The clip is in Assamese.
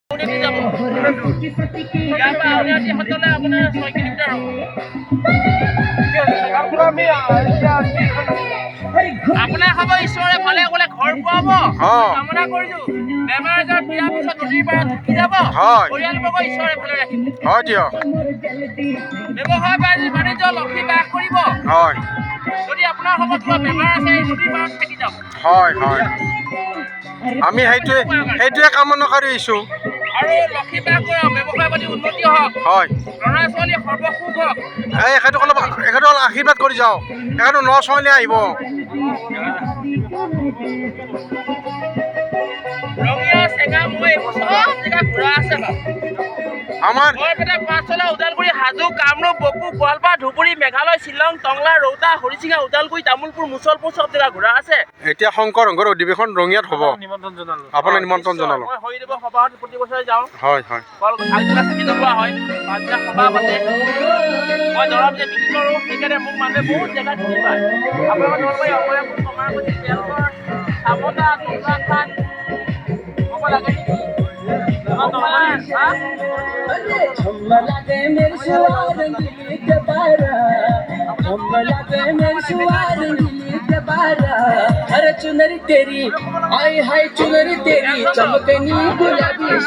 আপোনাৰ খবৰ ঈশ্বৰে ভালে গ'লে ঘৰ পোৱাব কামনা কৰিছো। বেমাৰ আজাৰ বিয়াৰ পিছত নদীৰ পাৰত থাকি যাব, পৰিয়ালবৰ্গ ঈশ্বৰে ভালে ৰাখিব। হয় দিয়ক। ব্যৱসায় বাণিজ্য লক্ষী বাস কৰিব। হয়। যদি আপোনাৰ খবৰ কিবা বেমাৰ আছে নদীৰ পাৰত থাকি যাব। হয় হয়, আমি সেইটোৱে কামনা কৰি আহিছোঁ। আৰু লক্ষী বাস কৰক, ব্যৱসায় পাতি উন্নতি হওক, হয়, ল'ৰা ছোৱালী সৰ্বসুখ হওক। এখেতক অলপ আশীৰ্বাদ কৰি যাওঁ। এখেতৰ ন ছোৱালী আহিব। ৰঙিয়া চেঙা মই এইবোৰ চব জেগা ঘূৰা আছে বাৰু। আমাৰ বৰপেটা, পাঠশালা, ওদালগুৰি, হাজো, কামৰূপ, বকো, গোৱালপাৰা, ধুবুৰী, মেঘালয়, শ্বিলং, টংলা, ৰৌতা, হৰিচিঙা, ওদালগুৰি, তামোলপুৰ, মুছলপুৰ চব জেগা ঘূৰা আছে। এতিয়া শংকৰ সংঘৰ অধিৱেশন ৰঙিয়াত হ'ব। আপোনাৰ নিমন্ত্ৰণ জনালো। মই হৰিদেৱ সভাত প্ৰতি বছৰে যাওঁ। হয় হয়। আগদিনা চাকি জ্বলোৱা হয়, পাছদিনা সভা পাতে। মই দৰৱ যে বিক্ৰী কৰোঁ, সেইকাৰণে মোক মানুহে বহুত জেগা চিনি পায়। আপোনালোকৰ নলবাৰী, অমৰাপুৰ, কমাৰপতি, বেলগড়, চাবতা, টুকুৰাখাট ক'ব লাগে নেকি? चुनरी तेरी आई हाय चुनरी तेरी चमकनी गुलाबी।